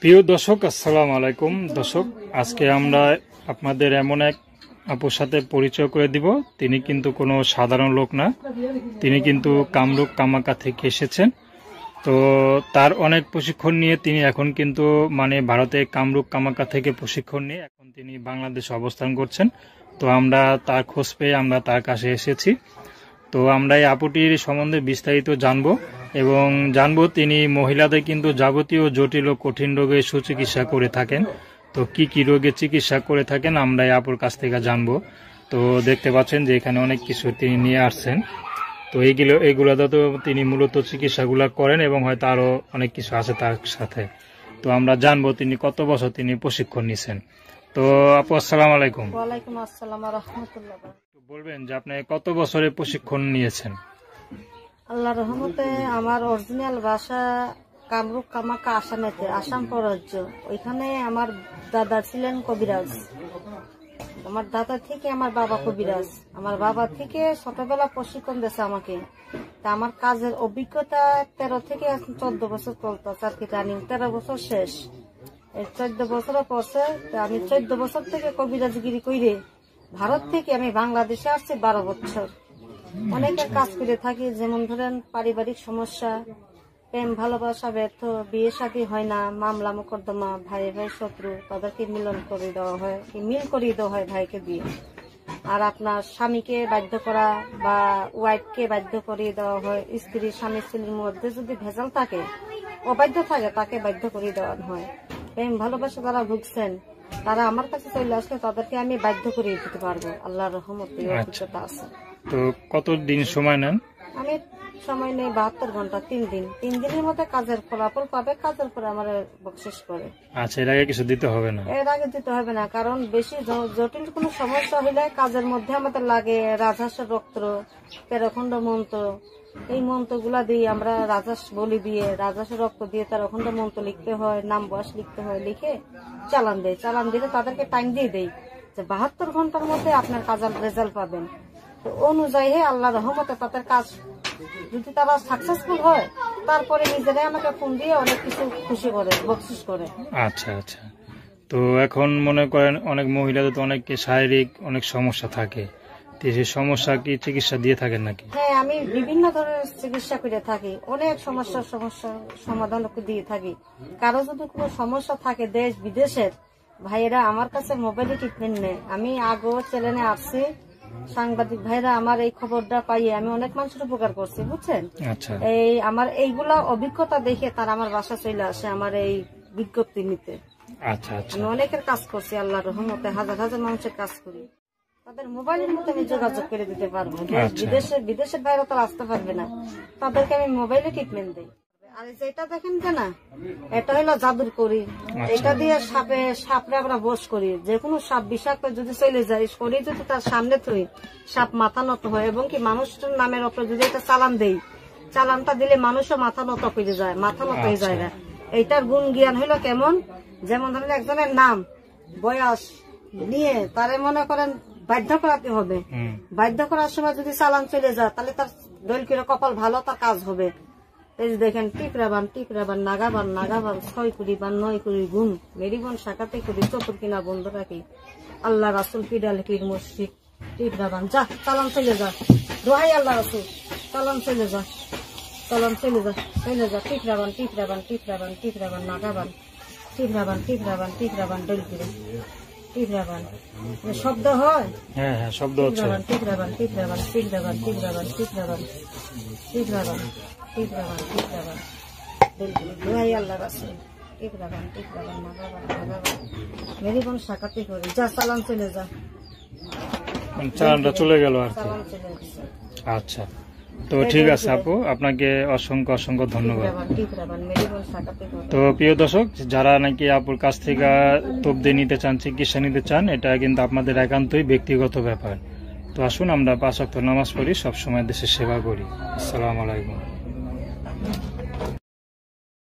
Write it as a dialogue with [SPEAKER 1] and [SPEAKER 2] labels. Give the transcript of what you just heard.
[SPEAKER 1] প্রিয় দর্শক, আসসালামু আলাইকুম। দর্শক, আজকে আমরা আপনাদের এমন এক আপুর সাথে পরিচয় করে দিব। তিনি কিন্তু কোনো সাধারণ লোক না, তিনি কিন্তু কামরূপ কামাখ্যা থেকে এসেছেন। তো তার অনেক প্রশিক্ষণ নিয়ে তিনি এখন কিন্তু ভারতে কামরূপ কামাখ্যা থেকে প্রশিক্ষণ নিয়ে এখন তিনি বাংলাদেশে অবস্থান করছেন। তো আমরা তার খোঁজ পেয়ে আমরা তার কাছে এসেছি। তো আমরা এই আপুটির সম্বন্ধে বিস্তারিত জানবো এবং জানবো তিনি মহিলাদের কিন্তু যাবতীয় জটিল ও কঠিন রোগের সুচিকিৎসা করে থাকেন। তো কি কি রোগের চিকিৎসা করে থাকেন আমরা এই আপুর কাছ থেকে জানবো। তো দেখতে পাচ্ছেন যে এখানে অনেক কিছু তিনি নিয়ে আসছেন। তো এইগুলো তো তিনি মূলত চিকিৎসাগুলো করেন এবং হয়তো আরো অনেক কিছু আছে তার সাথে। তো আমরা জানবো তিনি কত বছর তিনি প্রশিক্ষণ নিছেন। তো আপু, আসসালামু আলাইকুম।
[SPEAKER 2] ওয়ালাইকুম আসসালাম ওয়া রাহমাতুল্লাহ।
[SPEAKER 1] বলবেন যে আপনি কত বছরের প্রশিক্ষণ নিয়েছেন?
[SPEAKER 2] আল্লাহর রহমতে আমার অরিজিনাল বাসা কামরূপ কামাখ্যা আসামেতে, আসাম রাজ্য। ওইখানে আমার দাদা ছিলেন কবিরাজ। আমার দাদা থেকে আমার বাবা কবিরাজ, আমার বাবা থেকে ছোটবেলা প্রশিক্ষণ দিয়েছে আমাকে। তা আমার কাজের অভিজ্ঞতা 13 থেকে 14 বছর চলতেছে আর কি, রানিং 13 বছর শেষ। এই 14 বছরের পরে আমি 14 বছর থেকে কবিরাজগিরি করে ভারত থেকে আমি বাংলাদেশে আসছি 12 বছর। অনেকের কাজ করে থাকি, যেমন ধরেন পারিবারিক সমস্যা, প্রেম ভালোবাসা ব্যর্থ, বিয়ে শাদী হয় না, মামলা মোকদ্দমা, ভাই ভাই শত্রু, তাদেরকে মিলন করে দেওয়া হয়, মিল করিয়ে দেওয়া হয় ভাইকে দিয়ে। আর আপনার স্বামীকে বাধ্য করা বা ওয়াইফকে বাধ্য করিয়ে দেওয়া হয়। স্ত্রী স্বামী স্ত্রীর মধ্যে যদি ভেজাল থাকে, অবাধ্য থাকে, তাকে বাধ্য করিয়ে দেওয়া হয়। প্রেম ভালোবাসা যারা ভুগছেন তারা আমার কাছে চলে আসলে তাদেরকে আমি বাধ্য করিয়ে দিতে পারবো। আল্লাহর রহমতে অভিজ্ঞতা আছে।
[SPEAKER 1] তো কতদিন সময় নেন?
[SPEAKER 2] আমি সময় নেই 72 ঘন্টা, 3 দিন। 3 দিনের মধ্যে কাজের ফলাফল পাবে, কাজের পরে আমার বকশিশ করে।
[SPEAKER 1] আচ্ছা, এর আগে কিছু দিতে হবে না?
[SPEAKER 2] এর আগে দিতে হবে না, কারণ বেশি জটিল কোনো সমস্যা হলে কাজের মধ্যে আমাদের লাগে রাজহাঁসের রক্ত, তেরোখণ্ড মন্ত্র। এই মন্ত্রগুলা দিয়ে আমরা রাজহাঁস বলি দিয়ে, রাজহাঁসের রক্ত দিয়ে তেরোখণ্ড মন্ত্র লিখতে হয়, নাম বয়স লিখতে হয়, লিখে চালান দেয়। চালান দিলে তাদেরকে টাইম দিয়ে দেয় যে 72 ঘন্টার মধ্যে আপনার কাজের রেজাল্ট পাবেন। তো অনুযায়ী আল্লাহ রহমতে তাদের কাজ যদি তারা সাকসেসফুল হয়, তারপরে নিজেরাই আমাকে ফোন দিয়ে অনেক কিছু খুশি করে, বকশিশ করে।
[SPEAKER 1] আচ্ছা আচ্ছা। তো এখন মনে করেন অনেক মহিলাদের তো অনেক শারীরিক অনেক সমস্যা থাকে, সেই সমস্যা কি চিকিৎসা দিয়ে থাকেন নাকি?
[SPEAKER 2] হ্যাঁ, আমি বিভিন্ন ধরনের চিকিৎসা করে থাকি, অনেক সমস্যার সমাধান দিয়ে থাকি। কারো যদি কোনো সমস্যা থাকে দেশ বিদেশের, ভাইয়েরা আমার কাছে মোবাইলে ট্রিটমেন্ট নেয়। আমি আগেও চ্যানেলে আসছি, সাংবাদিক ভাইরা আমার এই খবরটা পাইয়ে আমি অনেক মানুষের উপকার করছি, বুঝছেন। এই আমার এইগুলা অভিজ্ঞতা দেখে তারা আমার বাসা চলে আসে আমার এই বিজ্ঞপ্তি নিতে।
[SPEAKER 1] আচ্ছা আচ্ছা।
[SPEAKER 2] আমি অনেকের কাজ করছি, আল্লাহর রহমতে হাজার হাজার মানুষের কাজ করি। তাদের মোবাইলের মধ্যে আমি যোগাযোগ করে দিতে পারবো। বিদেশের বাইরে তো আসতে পারবে না, তাদেরকে আমি মোবাইলে ট্রিটমেন্ট দিই। আর যেটা দেখেন যে না, এটা হলো জাদুর করি। এটা দিয়ে সাপরে আমরা বস করি। যে কোনো সাপ বিষাক্ত যদি চলে যায়, শরীর যদি তার সামনে তুই সাপ মাথা নত হয়, এবং কি মানুষের নামের ওপরে যদি এটা চালান দেই, চালানটা দিলে মানুষও মাথা নত করে যায়, মাথা নত হয়ে যায় না। এইটার গুণ জ্ঞান হলো কেমন, যেমন ধরেন একজনের নাম বয়স নিয়ে তারে মনে করেন বাধ্য করাতে হবে। বাধ্য করার সময় যদি চালান চলে যায়, তাহলে তার দৈলকির কপাল ভালো, তার কাজ হবে। এই যে দেখেন, টিকরাবান টিকরাবান, নাগাবান নাগাবান, 6 কুড়ি বান 9 কুড়ি গুণ, মেরিবন শাখাতে কুড়ি, চতুর কিনা বন্ধ রাখি, আল্লাহ রাসুল পিডাল পীর মসজিদ, টিকরাবান। যা, চালান চলে যা, দোহাই আল্লাহ রাসুল, চালান চলে যা, চালান চলে যা, চলে যা। টিকরাবান টিকরাবান টিকরাবান টিকরাবান, নাগাবান, টিকরাবান টিকরাবান টিকরাবান, দৈলকিরা টিকরাবান। শব্দ হয়?
[SPEAKER 1] হ্যাঁ হ্যাঁ, শব্দ হচ্ছে।
[SPEAKER 2] টিকরাবান টিকরাবান টিকরাবান টিকরাবান টিকরাবান টিকরাবান টিকরাবান টিকরাবান, দোহাই আল্লাহ রাসূল, টিকরাবান টিকরাবান, নাগাবান নাগাবান, মেরিবন শাখাতে করি। যা, চালান চলে যা।
[SPEAKER 1] চালানটা চলে গেল আর কি।
[SPEAKER 2] চালান চলে গেছে।
[SPEAKER 1] আচ্ছা, তো ঠিক আছে আপু, আপনাকে অসংখ্য অসংখ্য ধন্যবাদ। তো প্রিয় দর্শক, যারা নাকি আপুর কাছ থেকে তবদি নিতে চান, চিকিৎসা নিতে চান, এটা কিন্তু আপনাদের একান্তই ব্যক্তিগত ব্যাপার। তো আসুন আমরা 5 ওয়াক্ত নামাজ পড়ি, সবসময় দেশের সেবা করি। আসসালামু আলাইকুম।